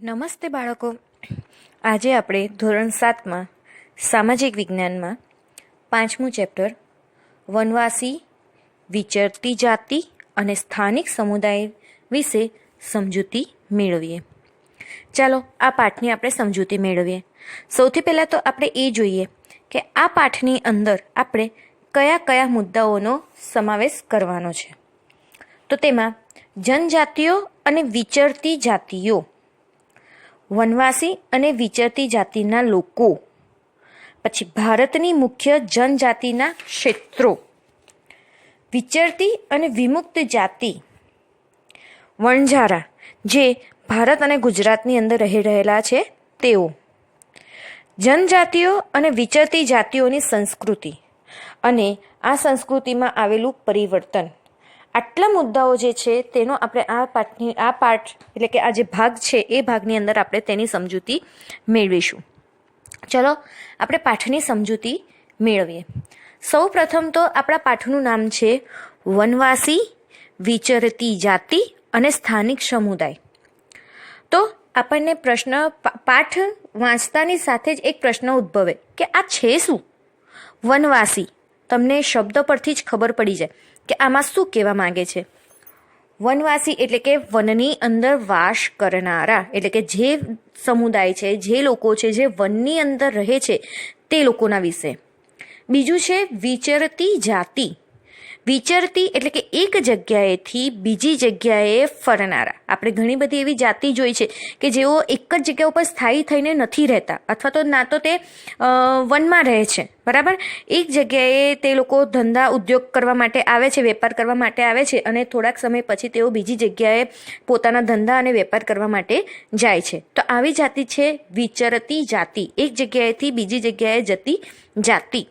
નમસ્તે બાળકો. આજે આપણે ધોરણ 7માં સામાજિક વિજ્ઞાનમાં 5મું ચેપ્ટર વનવાસી, વિચરતી જાતિ અને સ્થાનિક સમુદાય વિશે સમજૂતી મેળવીએ. ચાલો આ પાઠની આપણે સમજૂતી મેળવીએ. સૌથી પહેલાં તો આપણે એ જોઈએ કે આ પાઠની અંદર આપણે કયા કયા મુદ્દાઓનો સમાવેશ કરવાનો છે. તો તેમાં જનજાતિઓ અને વિચરતી જાતિઓ, વનવાસી અને વિચરતી જાતિના લોકો, પછી ભારતની મુખ્ય જનજાતિના ક્ષેત્રો, વિચરતી અને વિમુક્ત જાતિ, વણઝારા જે ભારત અને ગુજરાતની અંદર રહી રહેલા છે તેઓ, જનજાતિઓ અને વિચરતી જાતિઓની સંસ્કૃતિ અને આ સંસ્કૃતિમાં આવેલું પરિવર્તન. આટલા મુદ્દાઓ જે છે તેનો આપણે આ પાઠ એટલે કે આ જે ભાગ છે એ ભાગની અંદર આપણે તેની સમજૂતી મેળવીશું. ચલો આપણે પાઠની સમજૂતી મેળવીએ. સૌ પ્રથમ તો આપણા પાઠનું નામ છે વનવાસી, વિચરતી જાતિ અને સ્થાનિક સમુદાય. તો આપણને પાઠ વાંચતાની સાથે જ એક પ્રશ્ન ઉદ્ભવે કે આ છે શું? વનવાસી, તમને શબ્દ પરથી જ ખબર પડી જાય કે આમાં શું કહેવા માંગે છે. વનવાસી એટલે કે વનની અંદર વાસ કરનારા, એટલે કે જે સમુદાય છે, જે લોકો છે, જે વનની અંદર રહે છે તે લોકોના વિશે. બીજું છે વિચરતી જાતિ. વિચરતી એટલે કે એક જગ્યાએથી બીજી જગ્યાએ ફરનારા. આપણે ઘણી બધી એવી જાતિ જોઈ છે કે જેઓ એક જ જગ્યા ઉપર સ્થાયી થઈને નથી રહેતા, અથવા તો ના તો તે વનમાં રહે છે, બરાબર. એક જગ્યાએ તે લોકો ધંધા ઉદ્યોગ કરવા માટે આવે છે, વેપાર કરવા માટે આવે છે, અને થોડાક સમય પછી તેઓ બીજી જગ્યાએ પોતાના ધંધા અને વેપાર કરવા માટે જાય છે. તો આવી જાતિ છે વિચરતી જાતિ, એક જગ્યાએથી બીજી જગ્યાએ જતી જાતિ.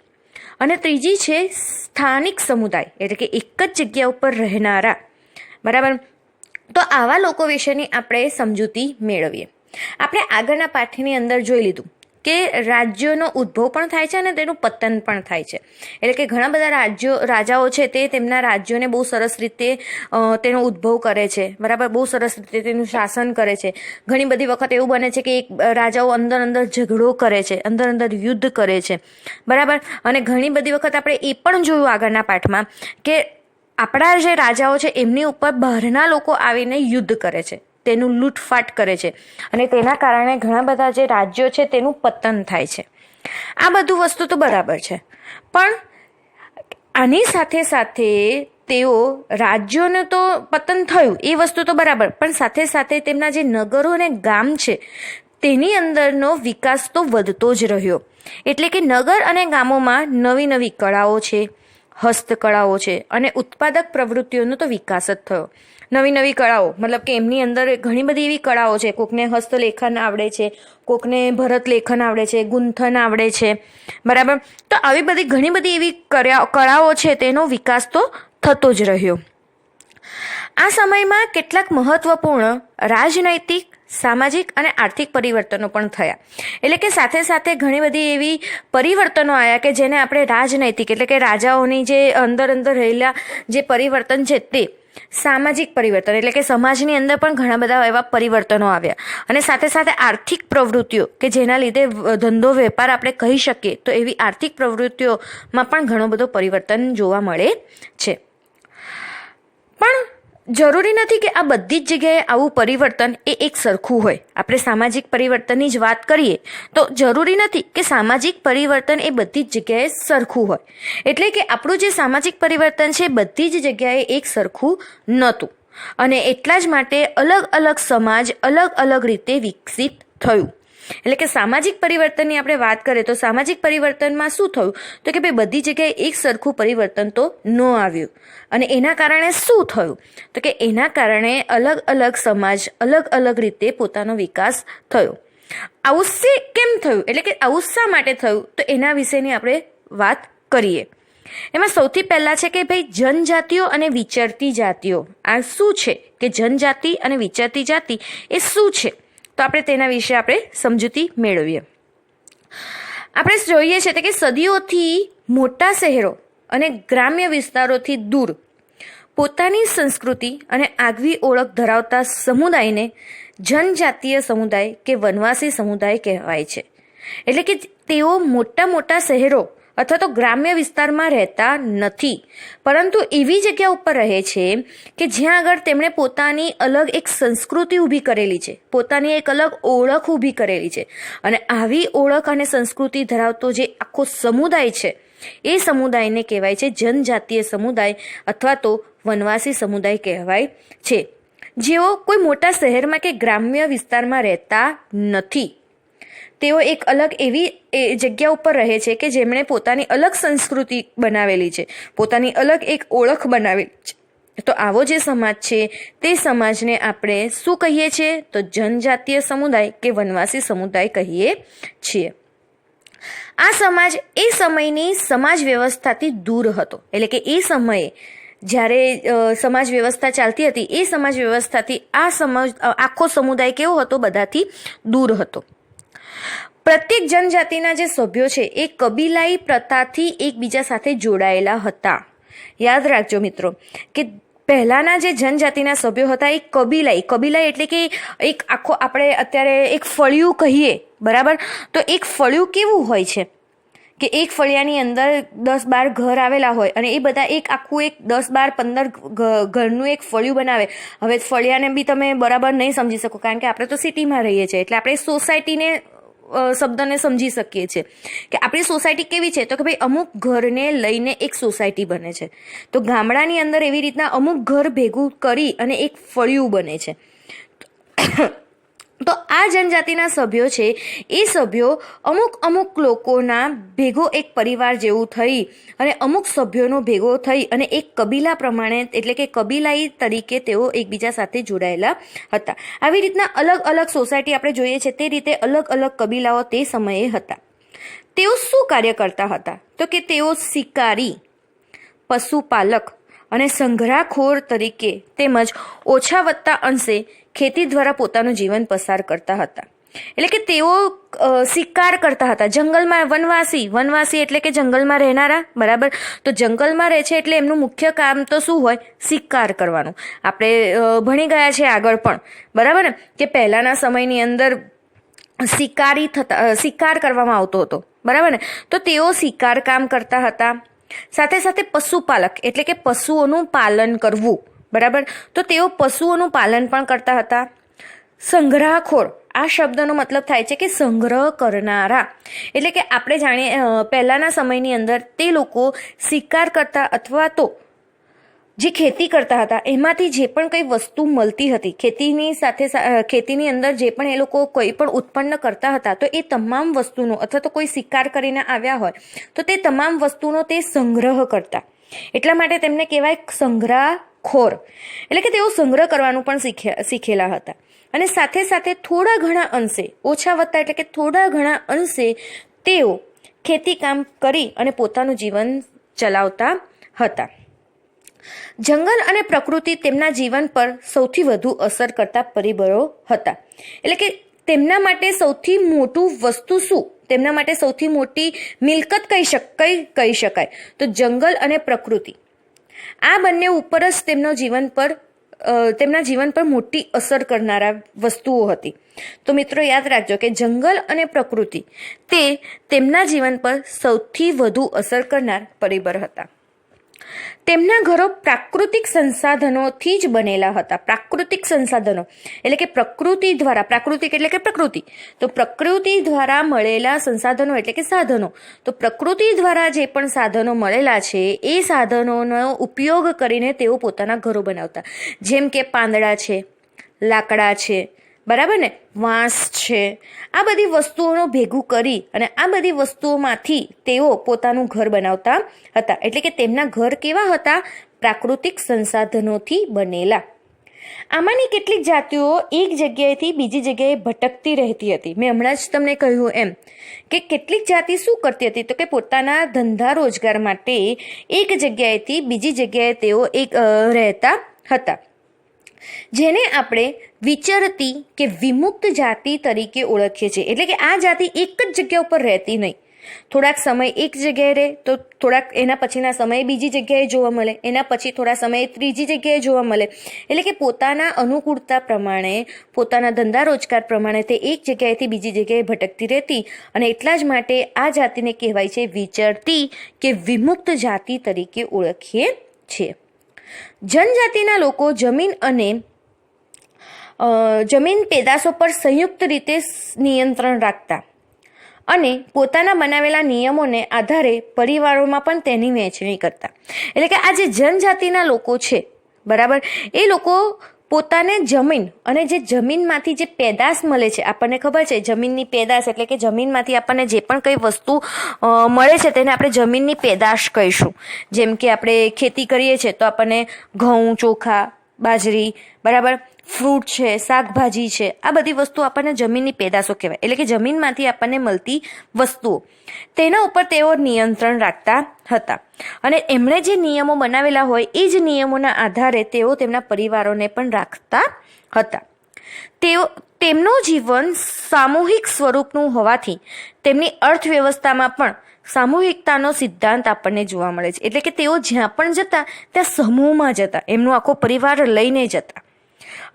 અને ત્રીજી છે સ્થાનિક સમુદાય, એટલે કે એક જ જગ્યા ઉપર રહેનારા, બરાબર. તો આવા લોકો વિશેની આપણે સમજૂતી મેળવીએ. આપણે આગળના પાઠની અંદર જોઈ લીધું કે રાજ્યોનો ઉદ્ભવ પણ થાય છે અને તેનું પતન પણ થાય છે. એટલે કે ઘણા બધા રાજાઓ છે તે તેમના રાજ્યોને બહુ સરસ રીતે તેનો ઉદ્ભવ કરે છે, બરાબર. બહુ સરસ રીતે તેનું શાસન કરે છે. ઘણી બધી વખત એવું બને છે કે એક રાજાઓ અંદર ઝઘડો કરે છે, અંદર યુદ્ધ કરે છે, બરાબર. અને ઘણી બધી વખત આપણે એ પણ જોયું આગળના પાઠમાં કે આપણા જે રાજાઓ છે એમની ઉપર બહારના લોકો આવીને યુદ્ધ કરે છે, તેનું લૂંટફાટ કરે છે, અને તેના કારણે ઘણા બધા જે રાજ્યો છે તેનું પતન થાય છે. આ બધું વસ્તુ તો બરાબર છે, પણ આની સાથે સાથે તેઓ રાજ્યોનું તો પતન થયું એ વસ્તુ તો બરાબર, પણ સાથે સાથે તેમના જે નગરો અને ગામ છે તેની અંદરનો વિકાસ તો વધતો જ રહ્યો. એટલે કે નગર અને ગામોમાં નવી કળાઓ છે, હસ્તકળાઓ છે, અને ઉત્પાદક પ્રવૃત્તિઓનો તો વિકાસ જ થયો. નવી કળાઓ મતલબ કે એમની અંદર ઘણી બધી એવી કળાઓ છે. કોકને હસ્તલેખન આવડે છે, કોકને ભરત લેખન આવડે છે, ગુંથન આવડે છે, બરાબર. તો આવી બધી ઘણી બધી એવી કળાઓ છે તેનો વિકાસ તો થતો જ રહ્યો. આ સમયમાં કેટલાક મહત્વપૂર્ણ રાજનૈતિક, સામાજિક અને આર્થિક પરિવર્તનો પણ થયા. એટલે કે સાથે સાથે ઘણી બધી એવી પરિવર્તનો આવ્યા કે જેને આપણે રાજનૈતિક એટલે કે રાજાઓની જે અંદર રહેલા જે પરિવર્તન છે તે સામાજિક પરિવર્તન, એટલે કે સમાજની અંદર પણ ઘણા બધા એવા પરિવર્તનો આવ્યા. અને સાથે સાથે આર્થિક પ્રવૃત્તિઓ કે જેના લીધે ધંધો વેપાર આપણે કહી શકીએ, તો એવી આર્થિક પ્રવૃત્તિઓમાં પણ ઘણો બધો પરિવર્તન જોવા મળે છે. પણ જરૂરી નથી કે આ બધી જ જગ્યાએ આવું પરિવર્તન એ એક સરખું હોય. આપણે સામાજિક પરિવર્તનની જ વાત કરીએ તો જરૂરી નથી કે સામાજિક પરિવર્તન એ બધી જ જગ્યાએ સરખું હોય. એટલે કે આપણું જે સામાજિક પરિવર્તન છે બધી જ જગ્યાએ એક સરખું નહોતું, અને એટલા જ માટે અલગ સમાજ અલગ રીતે વિકસિત થયું. એટલે કે સામાજિક પરિવર્તનની આપણે વાત કરીએ તો સામાજિક પરિવર્તનમાં શું થયું તો કે ભાઈ બધી જગ્યાએ એક સરખું પરિવર્તન તો ન આવ્યું. અને એના કારણે શું થયું તો કે એના કારણે અલગ સમાજ અલગ રીતે પોતાનો વિકાસ થયો. આવું કેમ થયું, એટલે કે આવું શા માટે થયું, તો એના વિશેની આપણે વાત કરીએ. એમાં સૌથી પહેલા છે કે ભાઈ જનજાતિઓ અને વિચરતી જાતિઓ. આ શું છે કે જનજાતિ અને વિચરતી જાતિ એ શું છે, તો આપણે તેના વિશે આપણે સમજૂતી મેળવીએ. આપણે જોઈએ છે કે સદીઓથી મોટા શહેરો અને ગ્રામ્ય વિસ્તારોથી દૂર પોતાની સંસ્કૃતિ અને આગવી ઓળખ ધરાવતા સમુદાયને જનજાતીય સમુદાય કે વનવાસી સમુદાય કહેવાય છે. એટલે કે તેઓ મોટા મોટા શહેરો અથવા તો ગ્રામ્ય વિસ્તારમાં રહેતા નથી, પરંતુ એવી જગ્યા ઉપર રહે છે કે જ્યાં આગળ તેમણે પોતાની અલગ એક સંસ્કૃતિ ઊભી કરેલી છે, પોતાની એક અલગ ઓળખ ઊભી કરેલી છે. અને આવી ઓળખ અને સંસ્કૃતિ ધરાવતો જે આખો સમુદાય છે એ સમુદાયને કહેવાય છે જનજાતીય સમુદાય અથવા તો વનવાસી સમુદાય કહેવાય છે, જેઓ કોઈ મોટા શહેરમાં કે ગ્રામ્ય વિસ્તારમાં રહેતા નથી. તેઓ એક અલગ એવી જગ્યા ઉપર રહે છે કે જેમણે પોતાની અલગ સંસ્કૃતિ બનાવેલી છે, પોતાની અલગ એક ઓળખ બનાવેલી છે. તો આવો જે સમાજ છે તે સમાજને આપણે શું કહીએ છીએ? તો જનજાતીય સમુદાય કે વનવાસી સમુદાય કહીએ છીએ. આ સમાજ એ સમયની સમાજ વ્યવસ્થાથી દૂર હતો. એટલે કે એ સમયે જ્યારે સમાજ વ્યવસ્થા ચાલતી હતી એ સમાજ વ્યવસ્થાથી આખો સમુદાય કેવો હતો? બધાથી દૂર હતો. પ્રત્યેક જનજાતિના જે સભ્યો છે એ કબીલાઈ પ્રથાથી એકબીજા સાથે જોડાયેલા હતા. યાદ રાખજો મિત્રો કે પહેલાના જે જનજાતિના સભ્યો હતા એ કબીલાઈ એટલે કે એક આખો આપણે અત્યારે એક ફળિયું કહીએ, બરાબર? તો એક ફળિયું કેવું હોય છે કે એક ફળિયાની અંદર 10-12 ઘર આવેલા હોય અને એ બધા એક આખું એક 10-12-15 ઘરનું એક ફળિયું બનાવે. હવે ફળિયાને બી તમે બરાબર નહીં સમજી શકો કારણ કે આપણે તો સિટીમાં રહીએ છીએ, એટલે આપણે સોસાયટીને શબ્દને સમજી શકીએ છીએ કે આપણી સોસાયટી કેવી છે. તો કે ભાઈ અમુક ઘરને લઈને એક સોસાયટી બને છે. તો ગામડાની અંદર એવી રીતના અમુક ઘર ભેગું કરી અને એક ફળિયું બને છે. તો આ જનજાતિના સભ્યો છે એ સભ્યો અમુક લોકોના ભેગો એક પરિવાર જેવું થઈ અને અમુક સભ્યોનો ભેગો થઈ અને એક કબીલા પ્રમાણે એટલે કે કબીલાઈ તરીકે તેઓ એકબીજા સાથે જોડાયેલા હતા. આવી રીતના અલગ અલગ સોસાયટી આપણે જોઈએ છે તે રીતે અલગ અલગ કબીલાઓ તે સમયે હતા. તેઓ શું કાર્ય કરતા હતા? તો કે તેઓ શિકારી, પશુપાલક અને સંગ્રહખોર તરીકે તેમજ ઓછા વત્તા અંશે ખેતી દ્વારા પોતાનું જીવન પસાર કરતા હતા. એટલે કે તેઓ શિકાર કરતા હતા. જંગલમાં વનવાસી એટલે કે જંગલમાં રહેનારા, બરાબર? તો જંગલમાં રહે છે એટલે એમનું મુખ્ય કામ તો શું હોય? શિકાર કરવાનું. આપણે ભણી ગયા છે આગળ પણ, બરાબર ને, કે પહેલાના સમયની અંદર શિકાર કરવામાં આવતો હતો, બરાબર ને? તો તેઓ શિકાર કામ કરતા હતા. સાથે સાથે પશુપાલક એટલે કે પશુઓનું પાલન કરવું, બરાબર? તો તેઓ પશુઓનું પાલન પણ કરતા હતા. સંગ્રહખોર, આ શબ્દનો મતલબ થાય છે કે સંગ્રહ કરનારા. એટલે કે આપણે જાણીએ પહેલાના સમયની અંદર તે લોકો શિકાર કરતા અથવા તો જે ખેતી કરતા હતા એમાંથી જે પણ કંઈ વસ્તુ મળતી હતી, ખેતીની અંદર જે પણ એ લોકો કોઈ પણ ઉત્પન્ન કરતા હતા, તો એ તમામ વસ્તુનો અથવા તો કોઈ શિકાર કરીને આવ્યા હોય તો તે તમામ વસ્તુનો તે સંગ્રહ કરતા. એટલા માટે તેમને કહેવાય સંગ્રહખોર. એટલે કે તેઓ સંગ્રહ કરવાનું પણ શીખેલા હતા. અને સાથે સાથે થોડા ઘણા અંશે, ઓછા વત્તા એટલે કે થોડા ઘણા અંશે તેઓ ખેતી કામ કરી અને પોતાનું જીવન ચલાવતા હતા. જંગલ અને પ્રકૃતિ તેમના જીવન પર સૌથી વધુ અસર કરતા પરિબળો હતા. એટલે કે તેમના માટે સૌથી મોટું વસ્તુ શું? તેમના માટે સૌથી મોટી મિલકત કહી શકાય તો જંગલ અને પ્રકૃતિ. આ બંને ઉપર જ તેમના જીવન પર મોટી અસર કરનારા વસ્તુઓ હતી. તો મિત્રો યાદ રાખજો કે જંગલ અને પ્રકૃતિ તે તેમના જીવન પર સૌથી વધુ અસર કરનાર પરિબળ હતા. તેમના ઘરો પ્રાકૃતિક સંસાધનોથી જ બનેલા હતા. પ્રાકૃતિક સંસાધનો એટલે કે પ્રાકૃતિક એટલે કે પ્રકૃતિ. તો પ્રકૃતિ દ્વારા મળેલા સંસાધનો એટલે કે સાધનો. તો પ્રકૃતિ દ્વારા જે પણ સાધનો મળેલા છે એ સાધનોનો ઉપયોગ કરીને તેઓ પોતાના ઘરો બનાવતા. જેમ કે પાંદડા છે, લાકડા છે, બરાબર ને, વાંસ છે, આ બધી વસ્તુઓનો ભેગું કરી અને આ બધી વસ્તુઓમાંથી તેઓ પોતાનું ઘર બનાવતા હતા. એટલે કે તેમના ઘર કેવા હતા? પ્રાકૃતિક સંસાધનોથી બનેલા. આમાંની કેટલીક જાતિઓ એક જગ્યાએથી બીજી જગ્યાએ ભટકતી રહેતી હતી. મેં હમણાં જ તમને કહ્યું એમ કે કેટલીક જાતિ શું કરતી હતી? તો કે પોતાના ધંધા રોજગાર માટે એક જગ્યાએથી બીજી જગ્યાએ તેઓ રહેતા હતા, જેને આપણે વિચરતી કે વિમુક્ત જાતિ તરીકે ઓળખીએ છીએ. એટલે કે આ જાતિ એક જ જગ્યા ઉપર રહેતી નહીં, થોડાક સમય એક જગ્યાએ રહે તો થોડાક એના પછીના સમયે બીજી જગ્યાએ જોવા મળે, એના પછી થોડા સમયે ત્રીજી જગ્યાએ જોવા મળે. એટલે કે પોતાના અનુકૂળતા પ્રમાણે, પોતાના ધંધા રોજગાર પ્રમાણે તે એક જગ્યાએથી બીજી જગ્યાએ ભટકતી રહેતી. અને એટલા જ માટે આ જાતિને કહેવાય છે વિચરતી કે વિમુક્ત જાતિ તરીકે ઓળખીએ છીએ. જનજાતિના લોકો જમીન પેદાશો પર સંયુક્ત રીતે નિયંત્રણ રાખતા અને પોતાના બનાવેલા નિયમોને આધારે પરિવારોમાં પણ તેની વહેંચણી કરતા. એટલે કે આ જે જનજાતિના લોકો છે, બરાબર, એ લોકો પોતાને જમીન અને જે જમીનમાંથી જે પેદાશ મળે છે, આપણને ખબર છે જમીનની પેદાશ એટલે કે જમીનમાંથી આપણને જે પણ કઈ વસ્તુ મળે છે તેને આપણે જમીનની પેદાશ કહીશું. જેમ કે આપણે ખેતી કરીએ છીએ તો આપણને ઘઉં, ચોખા, બાજરી, બરાબર, ફ્રૂટ છે, શાકભાજી છે, આ બધી વસ્તુ આપણને જમીનની પેદાશો કહેવાય. એટલે કે જમીનમાંથી આપણને મળતી વસ્તુઓ, તેના ઉપર તેઓ નિયંત્રણ રાખતા હતા. અને એમણે જે નિયમો બનાવેલા હોય એ જ નિયમોના આધારે તેઓ તેમના પરિવારોને પણ રાખતા હતા. તેમનું જીવન સામૂહિક સ્વરૂપનું હોવાથી તેમની અર્થવ્યવસ્થામાં પણ સામૂહિકતાનો સિદ્ધાંત આપણને જોવા મળે છે. એટલે કે તેઓ જ્યાં પણ જતા ત્યાં સમૂહમાં જતા, એમનો આખો પરિવાર લઈને જતા.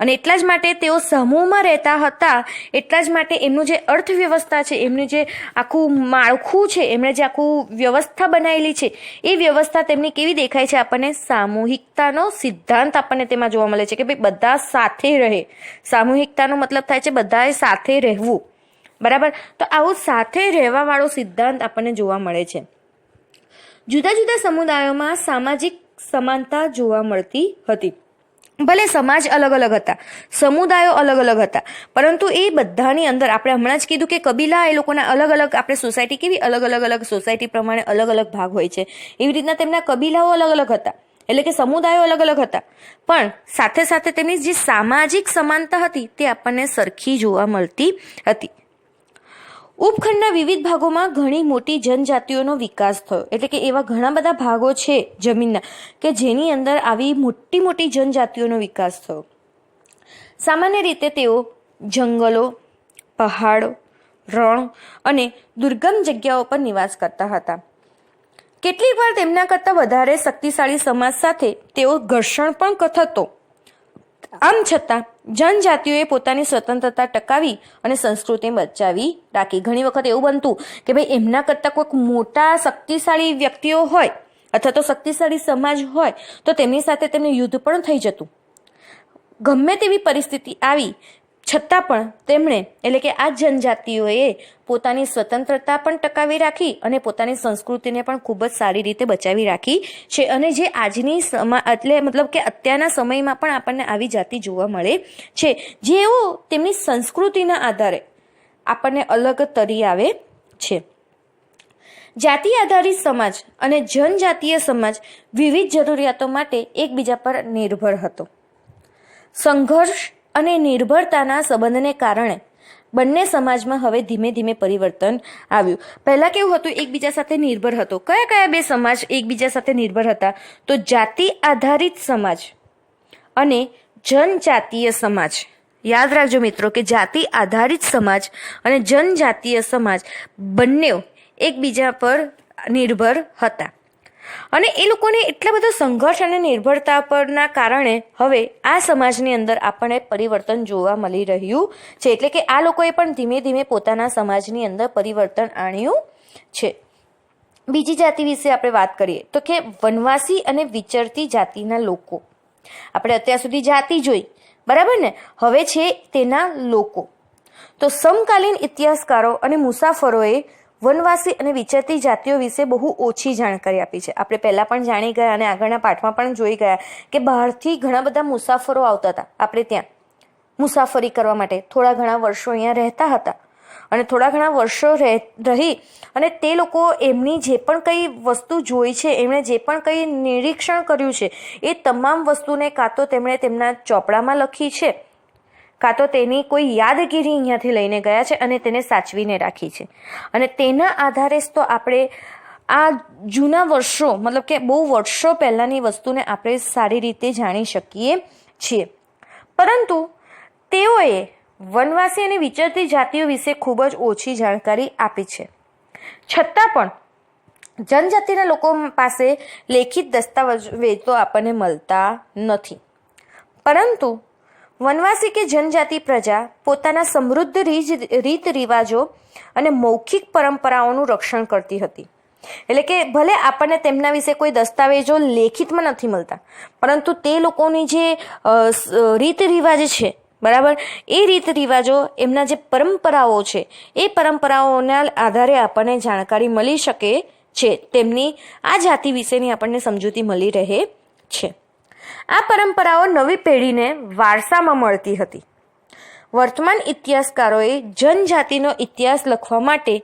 અને એટલા જ માટે તેઓ સમૂહમાં રહેતા હતા. એટલા જ માટે એમનું જે અર્થવ્યવસ્થા છે, એમનું જે આખું માળખું છે, એમણે જે આખું વ્યવસ્થા બનાવેલી છે, એ વ્યવસ્થા તેમની કેવી દેખાય છે આપણને? સામૂહિકતાનો સિદ્ધાંત આપણને તેમાં જોવા મળે છે કે ભાઈ બધા સાથે રહે. સામૂહિકતાનો મતલબ થાય છે બધાએ સાથે રહેવું, બરાબર. તો આવું સાથે રહેવાવાળો સિદ્ધાંત આપણને જોવા મળે છે. જુદા જુદા સમુદાયોમાં સામાજિક સમાનતા જોવા મળતી હતી. ભલે સમાજ અલગ અલગ હતા, સમુદાયો અલગ અલગ હતા, પરંતુ એ બધાની અંદર આપણે હમણાં જ કીધું કે કબીલા એ લોકોના અલગ અલગ, આપણે સોસાયટી કેવી અલગ અલગ સોસાયટી પ્રમાણે અલગ અલગ ભાગ હોય છે, એવી રીતના તેમના કબીલાઓ અલગ અલગ હતા. એટલે કે સમુદાયો અલગ અલગ હતા, પણ સાથે સાથે તેમની જે સામાજિક સમાનતા હતી તે આપણને સરખી જોવા મળતી હતી. ઉપખંડના વિવિધ ભાગોમાં ઘણી મોટી જનજાતિઓનો વિકાસ થયો. એટલે કે એવા ઘણા બધા ભાગો છે જમીનના કે જેની અંદર આવી મોટી મોટી જનજાતિઓનો વિકાસ થયો. સામાન્ય રીતે તેઓ જંગલો, પહાડો, રણ અને દુર્ગમ જગ્યાઓ પર નિવાસ કરતા હતા. કેટલીક વાર તેમના કરતાં વધારે શક્તિશાળી સમાજ સાથે તેઓ ઘર્ષણ પણ થતો. આમ છતાં જનજાતિઓએ પોતાની સ્વતંત્રતા ટકાવી અને સંસ્કૃતિ બચાવી રાખી. ઘણી વખત એવું બનતું કે ભાઈ એમના કરતાં કોઈક મોટા શક્તિશાળી વ્યક્તિઓ હોય અથવા તો શક્તિશાળી સમાજ હોય તો તેમની સાથે તેમને યુદ્ધ પણ થઈ જતું. ગમે તેવી પરિસ્થિતિ આવી છતાં પણ તેમણે, એટલે કે આ જનજાતિઓએ પોતાની સ્વતંત્રતા પણ ટકાવી રાખી અને પોતાની સંસ્કૃતિને પણ ખૂબ જ સારી રીતે બચાવી રાખી છે. અને જે આજની એટલે મતલબ કે અત્યારના સમયમાં પણ આપણને આવી જાતિ જોવા મળે છે, જેઓ તેમની સંસ્કૃતિના આધારે આપણને અલગ તરી આવે છે. જાતિ આધારિત સમાજ અને જનજાતીય સમાજ વિવિધ જરૂરિયાતો માટે એકબીજા પર નિર્ભર હતો. સંઘર્ષ અને નિર્ભરતાના સંબંધને કારણે બંને સમાજમાં હવે ધીમે ધીમે પરિવર્તન આવ્યું. પહેલા કેવું હતું? એકબીજા સાથે નિર્ભર હતો. કયા કયા બે સમાજ એકબીજા સાથે નિર્ભર હતા? તો જાતિ આધારિત સમાજ અને જનજાતીય સમાજ. યાદ રાખજો મિત્રો કે જાતિ આધારિત સમાજ અને જનજાતીય સમાજ બંને એકબીજા પર નિર્ભર હતા. અને એ લોકોને એટલા બધા સંઘર્ષ અને નિર્ભરતા પરના કારણે હવે આ સમાજની અંદર આપણને પરિવર્તન જોવા મળી રહ્યું છે. એટલે કે આ લોકોએ પણ ધીમે ધીમે પોતાના સમાજની અંદર પરિવર્તન આણ્યું છે. બીજી જાતિ વિશે આપણે વાત કરીએ તો કે વનવાસી અને વિચરતી જાતિના લોકો. આપણે અત્યાર સુધી જાતિ જોઈ, બરાબર ને? હવે છે તેના લોકો. તો સમકાલીન ઇતિહાસકારો અને મુસાફરોએ વનવાસી અને વિચરતી જાતિઓ વિશે બહુ ઓછી જાણકારી આપી છે. આપણે પહેલા પણ જાણી ગયા અને આગળના પાઠમાં પણ જોઈ ગયા કે બહારથી ઘણા બધા મુસાફરો આવતા હતા આપણે ત્યાં મુસાફરી કરવા માટે. થોડા ઘણા વર્ષો અહીંયા રહેતા હતા અને થોડા ઘણા વર્ષો રહી અને તે લોકો એમની જે પણ કંઈ વસ્તુ જોઈ છે, એમણે જે પણ કંઈ નિરીક્ષણ કર્યું છે, એ તમામ વસ્તુને કાં તો તેમણે તેમના ચોપડામાં લખી છે, કાં તો તેની કોઈ યાદગીરી અહીંયાથી લઈને ગયા છે અને તેને સાચવીને રાખી છે. અને તેના આધારે જ તો આપણે આ જૂના વર્ષો, મતલબ કે બહુ વર્ષો પહેલાંની વસ્તુને આપણે સારી રીતે જાણી શકીએ છીએ. પરંતુ તેઓએ વનવાસી અને વિચરતી જાતિઓ વિશે ખૂબ જ ઓછી જાણકારી આપી છે. છતાં પણ જનજાતિના લોકો પાસે લેખિત દસ્તાવેજો આપણને મળતા નથી. પરંતુ વનવાસી કે જનજાતિ પ્રજા પોતાના સમૃદ્ધ રીત રિવાજો અને મૌખિક પરંપરાઓનું રક્ષણ કરતી હતી. એટલે કે ભલે આપણને તેમના વિશે કોઈ દસ્તાવેજો લેખિતમાં નથી મળતા, પરંતુ તે લોકોની જે રીત રિવાજ છે, બરાબર, એ રીત રિવાજો, એમના જે પરંપરાઓ છે, એ પરંપરાઓના આધારે આપણને જાણકારી મળી શકે છે. તેમની આ જાતિ વિશેની આપણને સમજૂતી મળી રહે છે. આ પરંપરાઓ નવી પેઢીને વારસામાં મળતી હતી. વર્તમાન ઇતિહાસકારોએ જનજાતિનો ઇતિહાસ લખવા માટે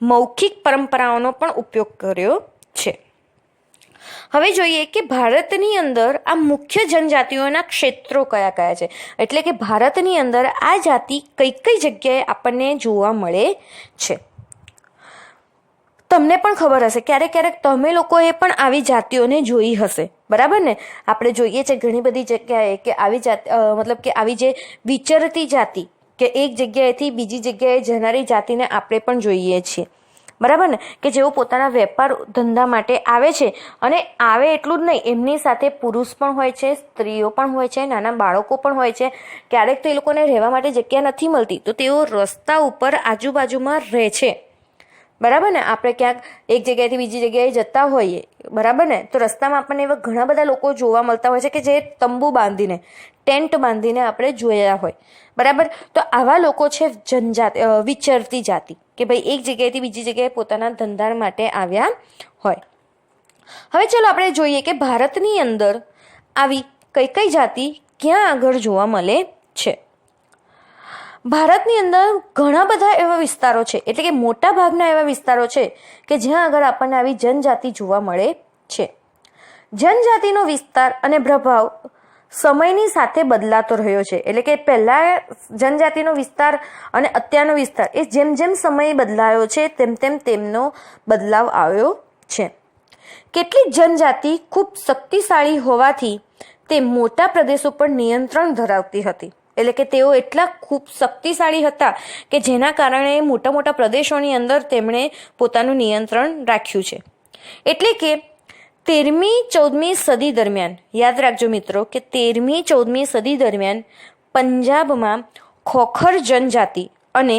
મૌખિક પરંપરાઓનો પણ ઉપયોગ કર્યો છે. હવે જોઈએ કે ભારતની અંદર આ મુખ્ય જનજાતિઓના ક્ષેત્રો કયા કયા છે. એટલે કે ભારતની અંદર આ જાતિ કઈ કઈ જગ્યાએ આપણને જોવા મળે છે. તમને પણ ખબર હશે, ક્યારેક ક્યારેક તમે લોકોએ પણ આવી જાતિઓને જોઈ હશે, બરાબર ને. આપણે જોઈએ છે ઘણી બધી જગ્યાએ કે આવી જાતિ મતલબ કે આવી જે વિચરતી જાતિ કે એક જગ્યાએથી બીજી જગ્યાએ જનારી જાતિને આપણે પણ જોઈએ છીએ, બરાબર ને, કે જેઓ પોતાના વેપાર ધંધા માટે આવે છે. અને આવે એટલું જ નહીં, એમની સાથે પુરુષ પણ હોય છે, સ્ત્રીઓ પણ હોય છે, નાના બાળકો પણ હોય છે. ક્યારેક તો એ લોકોને રહેવા માટે જગ્યા નથી મળતી, તો તેઓ રસ્તા ઉપર આજુબાજુમાં રહે છે, બરાબર ને. આપણે ક્યાંક એક જગ્યાએથી બીજી જગ્યાએ જતા હોઈએ, બરાબર ને, તો રસ્તામાં આપણને એવા ઘણા બધા લોકો જોવા મળતા હોય છે કે જે તંબુ બાંધીને, ટેન્ટ બાંધીને આપણે જોયા હોય, બરાબર. તો આવા લોકો છે વિચરતી જાતિ, કે ભાઈ એક જગ્યાએથી બીજી જગ્યાએ પોતાના ધંધા માટે આવ્યા હોય. હવે ચલો આપણે જોઈએ કે ભારતની અંદર આવી કઈ કઈ જાતિ ક્યાં આગળ જોવા મળે છે. ભારતની અંદર ઘણા બધા એવા વિસ્તારો છે, એટલે કે મોટા ભાગના એવા વિસ્તારો છે કે જ્યાં આગળ આપણને આવી જનજાતિ જોવા મળે છે. જનજાતિનો વિસ્તાર અને પ્રભાવ સમયની સાથે બદલાતો રહ્યો છે. એટલે કે પહેલા જનજાતિનો વિસ્તાર અને અત્યારનો વિસ્તાર એ જેમ જેમ સમય બદલાયો છે તેમ તેમ તેમનો બદલાવ આવ્યો છે. કેટલીક જનજાતિ ખૂબ શક્તિશાળી હોવાથી તે મોટા પ્રદેશો પર નિયંત્રણ ધરાવતી હતી. એટલે કે તેઓ એટલા ખૂબ શક્તિશાળી હતા કે જેના કારણે મોટા મોટા પ્રદેશોની અંદર તેમણે પોતાનું નિયંત્રણ રાખ્યું છે. એટલે કે 13મી-14મી સદી દરમિયાન, યાદ રાખજો મિત્રો કે 13મી-14મી સદી દરમિયાન પંજાબમાં ખોખર જનજાતિ અને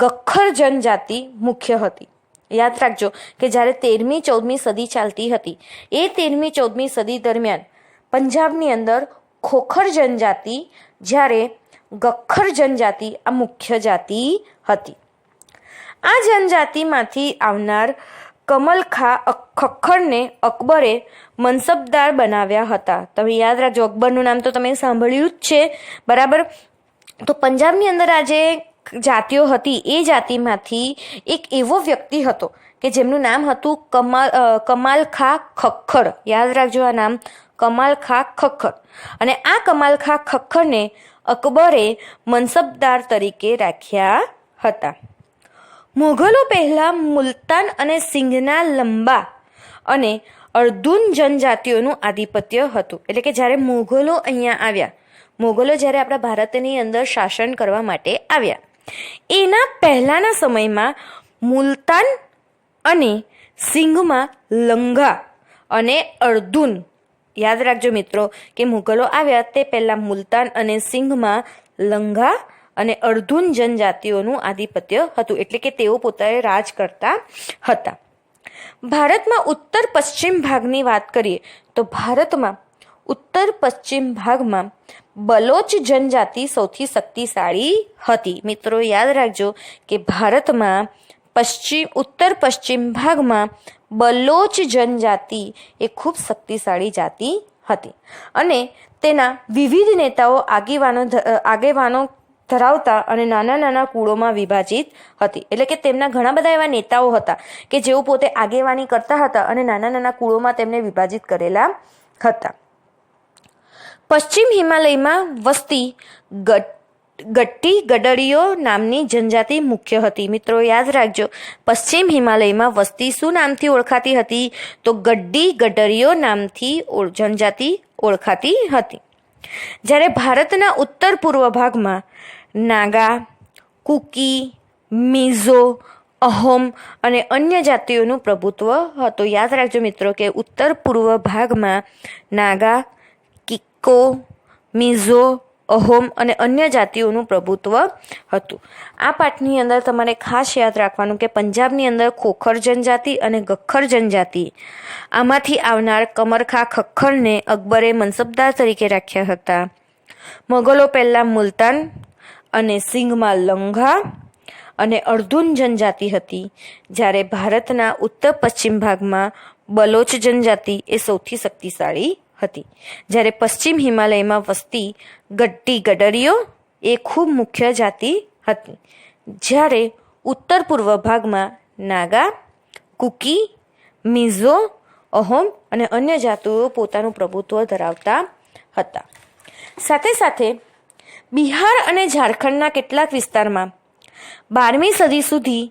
ગખ્ખર જનજાતિ મુખ્ય હતી. યાદ રાખજો કે જ્યારે 13મી-14મી સદી ચાલતી હતી, એ 13મી-14મી સદી દરમિયાન પંજાબની અંદર ખોખર જનજાતિ, જ્યારે ગખ્ખર જનજાતિ આ મુખ્ય જાતિ હતી. આ જનજાતિમાંથી આવનાર ખખ્ખરને અકબરે મનસબદાર બનાવ્યા હતા. તમે યાદ રાખજો, અકબરનું નામ તો તમે સાંભળ્યું જ છે, બરાબર. તો પંજાબની અંદર આ જે જાતિઓ હતી એ જાતિમાંથી એક એવો વ્યક્તિ હતો કે જેમનું નામ હતું કમાલ ખા ખખ્ખર. યાદ રાખજો આ નામ, કમાલ ખા ખખ્ખર. અને આ કમાલ ખા ખખ્ખરને અકબરે મનસબદાર તરીકે રાખ્યા હતા. મુઘલો પહેલા મુલતાન અને સિંધના લંબા અને અર્ધુન જનજાતિઓનું આધિપત્ય હતું. એટલે કે જ્યારે મુઘલો અહીંયા આવ્યા, મુઘલો જ્યારે આપણા ભારતની અંદર શાસન કરવા માટે આવ્યા, એના પહેલાના સમયમાં મુલતાન અને સિંઘમાં લંગા અને અર્ધુન, યાદ રાખજો મિત્રો કે મુઘલો આવ્યા તે પહેલા મુલતાન અને સિંઘમાં લંગા અને અર્ધુન જનજાતિઓનું આધિપત્ય હતું. એટલે કે તેઓ પોતાએ રાજ કરતા હતા. ભારતમાં ઉત્તર પશ્ચિમ ભાગની વાત કરીએ તો ભારતમાં ઉત્તર પશ્ચિમ ભાગમાં બલોચ જનજાતિ સૌથી શક્તિશાળી હતી. મિત્રો યાદ રાખજો કે ભારતમાં ઉત્તર પશ્ચિમ ભાગમાં બલોચ જનજાતિ એ ખૂબ શક્તિશાળી જાતિ હતી અને તેના વિવિધ નેતાઓ આગેવાનો ધરાવતા અને નાના નાના કુળોમાં વિભાજિત હતી. એટલે કે તેમના ઘણા બધા એવા નેતાઓ હતા કે જેઓ પોતે આગેવાની કરતા હતા અને નાના નાના કુળોમાં તેમને વિભાજિત કરેલા હતા. પશ્ચિમ હિમાલયમાં વસતી ગટ્ટી ગડરીઓ નામની જનજાતિ મુખ્ય હતી. મિત્રો યાદ રાખજો, પશ્ચિમ હિમાલયમાં વસતી શું નામથી ઓળખાતી હતી? તો ગડ્ડી ગડરીઓ નામથી જનજાતિ ઓળખાતી હતી. જ્યારે ભારતના ઉત્તર પૂર્વ ભાગમાં નાગા, કુકી, મિઝો, અહોમ અને અન્ય જાતિઓનું પ્રભુત્વ હતું. યાદ રાખજો મિત્રો કે ઉત્તર પૂર્વ ભાગમાં નાગા, કિક્કો, મિઝો, અહોમ અને અન્ય જાતિઓનું પ્રભુત્વ હતું. આ પાઠની અંદર તમારે ખાસ યાદ રાખવાનું કે પંજાબની અંદર ખોખર જનજાતિ અને ગખ્ખર જનજાતિ, આમાંથી આવનાર કમરખા ખખ્ખરને અકબરે મનસબદાર તરીકે રાખ્યા હતા. મોગલો પહેલાં મુલતાન અને સિંઘમાં લંઘા અને અર્ધુન જનજાતિ હતી, જ્યારે ભારતના ઉત્તર પશ્ચિમ ભાગમાં બલોચ જનજાતિ એ સૌથી શક્તિશાળી હતી. જ્યારે પશ્ચિમ હિમાલયમાં વસતી ગડ્ડી ગડરીઓ એ ખૂબ મુખ્ય જાતિ હતી. જ્યારે ઉત્તર પૂર્વ ભાગમાં નાગા, કુકી, મિઝો, અહોમ અને અન્ય જાતિઓ પોતાનું પ્રભુત્વ ધરાવતા હતા. સાથે સાથે બિહાર અને ઝારખંડના કેટલાક વિસ્તારમાં 12મી સદી સુધી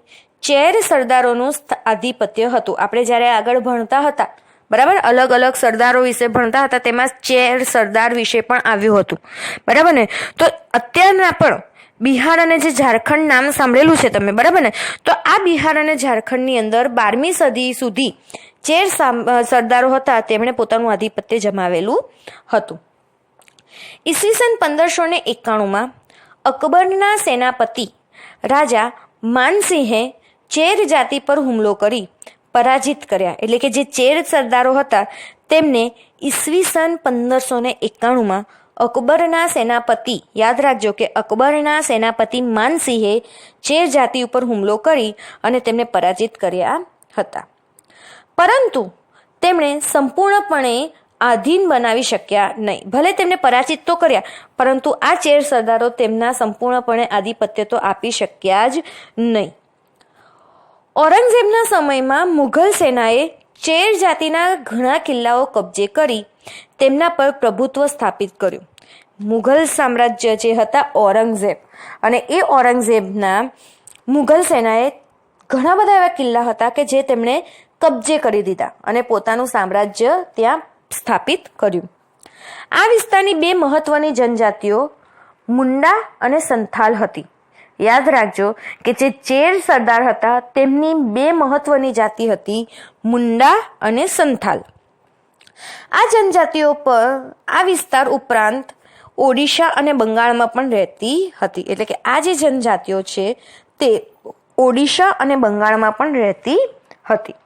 ચેર સરદારોનું આધિપત્ય હતું. આપણે જ્યારે આગળ ભણતા હતા, બરાબર, અલગ અલગ સરદારો વિશે ભણતા હતા, તેમાં ચેર સરદાર વિશે પણ આવ્યું હતું, બરાબર ને. તો અત્યારના પણ બિહાર અને જે ઝારખંડ નામ સાંભળેલું છે તમે, બરાબર ને. તો આ બિહાર અને ઝારખંડની અંદર 12મી સદી સુધી ચેર સરદારો હતા, તેમણે પોતાનું આધિપત્ય જમાવેલું હતું. ઈસવીસન 1591માં અકબરના સેનાપતિ રાજા માનસિંહે ચેર જાતિ પર હુમલો કરી પરાજિત કર્યા. એટલે કે જે ચેર સરદારો હતા તેમને ઈસવીસન 1591માં અકબરના સેનાપતિ, યાદ રાખજો કે અકબરના સેનાપતિ માનસિંહે ચેર જાતિ ઉપર હુમલો કરી અને તેમને પરાજિત કર્યા હતા. પરંતુ તેમણે સંપૂર્ણપણે આધીન બનાવી શક્યા નહીં. ભલે તેમને પરાજિત તો કર્યા, પરંતુ આ ચેર સરદારો તેમના સંપૂર્ણપણે આધિપત્ય તો આપી શક્યા જ નહીં. ઔરંગઝેબના સમયમાં મુઘલ સેનાએ ચેર જાતિના ઘણા કિલ્લાઓ કબજે કરી તેમના પર પ્રભુત્વ સ્થાપિત કર્યું. મુઘલ સામ્રાજ્ય જે હતા ઔરંગઝેબ, અને એ ઔરંગઝેબના મુઘલ સેનાએ ઘણા બધા એવા કિલ્લા હતા કે જે તેમણે કબજે કરી દીધા અને પોતાનું સામ્રાજ્ય ત્યાં સ્થાપિત કર્યું. આ વિસ્તારની બે મહત્વની જનજાતિઓ મુંડા અને સંથાલ હતી. યાદ રાખજો કે જે ચેર સરદાર હતા તેમની બે મહત્વની જાતિ હતી મુંડા અને સંથાલ. આ જનજાતિઓ પર આ વિસ્તાર ઉપરાંત ઓડિશા અને બંગાળમાં પણ રહેતી હતી. એટલે કે આ જે જનજાતિઓ છે તે ઓડિશા અને બંગાળમાં પણ રહેતી હતી.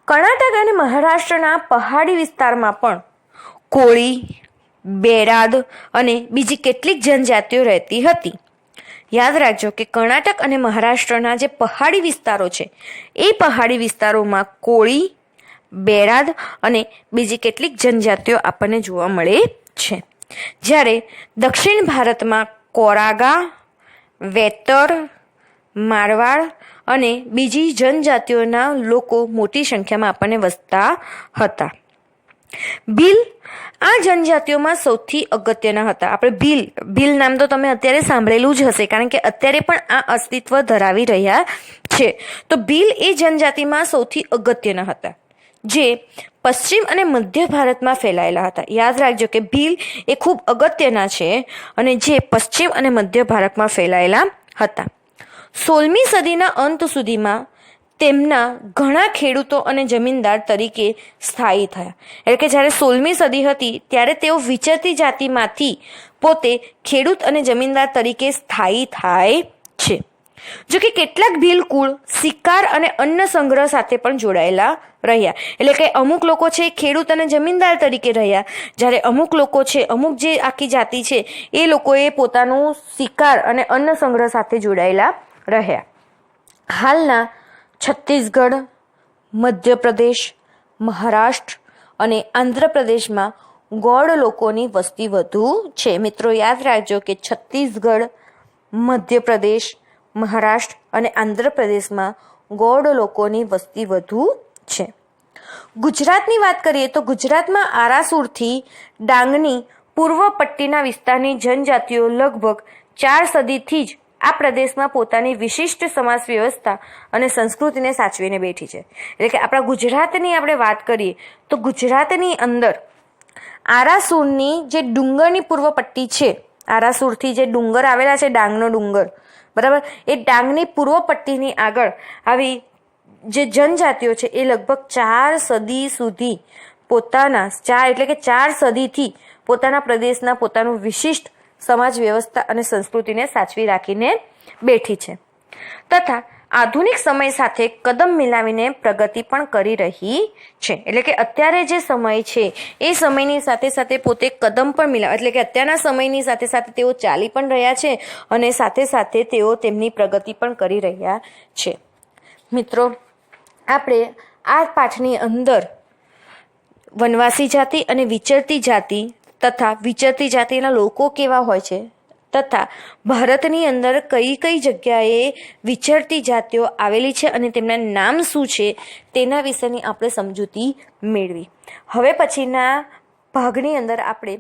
કર્ણાટક અને મહારાષ્ટ્રના પહાડી વિસ્તારમાં પણ કોળી, બેરાદ અને બીજી કેટલીક જનજાતિઓ રહેતી હતી. યાદ રાખજો કે કર્ણાટક અને મહારાષ્ટ્રના જે પહાડી વિસ્તારો છે એ પહાડી વિસ્તારોમાં કોળી, બેરાદ અને બીજી કેટલીક જનજાતિઓ આપણને જોવા મળે છે. જ્યારે દક્ષિણ ભારતમાં કોરાગા, વેતર, મારવાડ અને બીજી જનજાતિઓના લોકો મોટી સંખ્યામાં આપણને વસતા હતા. ભીલ આ જનજાતિઓમાં સૌથી અગત્યના હતા. આપણે ભીલ નામ તો તમે અત્યારે સાંભળેલું જ હશે, કારણ કે અત્યારે પણ આ અસ્તિત્વ ધરાવી રહ્યા છે. તો ભીલ એ જનજાતિમાં સૌથી અગત્યના હતા, જે પશ્ચિમ અને મધ્ય ભારતમાં ફેલાયેલા હતા. યાદ રાખજો કે ભીલ એ ખૂબ અગત્યના છે અને જે પશ્ચિમ અને મધ્ય ભારતમાં ફેલાયેલા હતા. 16મી સદીના અંત સુધીમાં તેમના ઘણા ખેડૂતો અને જમીનદાર તરીકે સ્થાયી થયા. એટલે કે જ્યારે 16મી સદી હતી ત્યારે તેઓ વિચરતી જાતિમાંથી પોતે ખેડૂત અને જમીનદાર તરીકે સ્થાયી થાય છે. જો કે કેટલાક ભીલ કુળ શિકાર અને અન્ન સંગ્રહ સાથે પણ જોડાયેલા રહ્યા. એટલે કે અમુક લોકો છે ખેડૂત અને જમીનદાર તરીકે રહ્યા, જ્યારે અમુક લોકો છે, અમુક જે આખી જાતિ છે એ લોકોએ પોતાનું શિકાર અને અન્ન સંગ્રહ સાથે જોડાયેલા રહ્યા. હાલના છત્તીસગઢ, મધ્યપ્રદેશ, મહારાષ્ટ્ર અને આંધ્રપ્રદેશમાં ગોંડ લોકોની વસ્તી વધુ છે. મિત્રો યાદ રાખજો કે છત્તીસગઢ, મધ્યપ્રદેશ, મહારાષ્ટ્ર અને આંધ્રપ્રદેશમાં ગોંડ લોકોની વસ્તી વધુ છે. ગુજરાતની વાત કરીએ તો ગુજરાતમાં આરાસુરથી ડાંગની પૂર્વ પટ્ટીના વિસ્તારની જનજાતિઓ લગભગ 4 સદીથી જ આ પ્રદેશમાં પોતાની વિશિષ્ટ સમાજ વ્યવસ્થા અને સંસ્કૃતિને સાચવીને બેઠી છે. એટલે કે આપણા ગુજરાતની આપણે વાત કરીએ તો ગુજરાતની અંદર આરાસુરની જે ડુંગરની પૂર્વ પટ્ટી છે, આરાસુરથી જે ડુંગર આવેલા છે, ડાંગનો ડુંગર, બરાબર. એ ડાંગની પૂર્વ પટ્ટીની આગળ આવી જે જનજાતિઓ છે એ લગભગ 4 સદી સુધી પોતાના 4 સદીથી પોતાના પ્રદેશના પોતાનું વિશિષ્ટ સમાજ વ્યવસ્થા અને સંસ્કૃતિને સાચવી રાખીને બેઠી છે તથા આધુનિક સમય સાથે કદમ મિલાવીને પ્રગતિ પણ કરી રહી છે. એટલે કે અત્યારે જે સમય છે એ સમયની સાથે સાથે પોતે કદમ પણ મિલાવ એટલે કે અત્યારના સમયની સાથે સાથે તેઓ ચાલી પણ રહ્યા છે અને સાથે સાથે તેઓ તેમની પ્રગતિ પણ કરી રહ્યા છે. મિત્રો, આપણે આ પાઠની અંદર વનવાસી જાતિ અને વિચરતી જાતિ તથા વિચરતી જાતિના લોકો કેવા હોય છે તથા ભારતની અંદર કઈ કઈ જગ્યાએ વિચરતી જાતિઓ આવેલી છે અને તેમના નામ શું છે તેના વિશેની આપણે સમજૂતી મેળવી. હવે પછીના ભાગની અંદર આપણે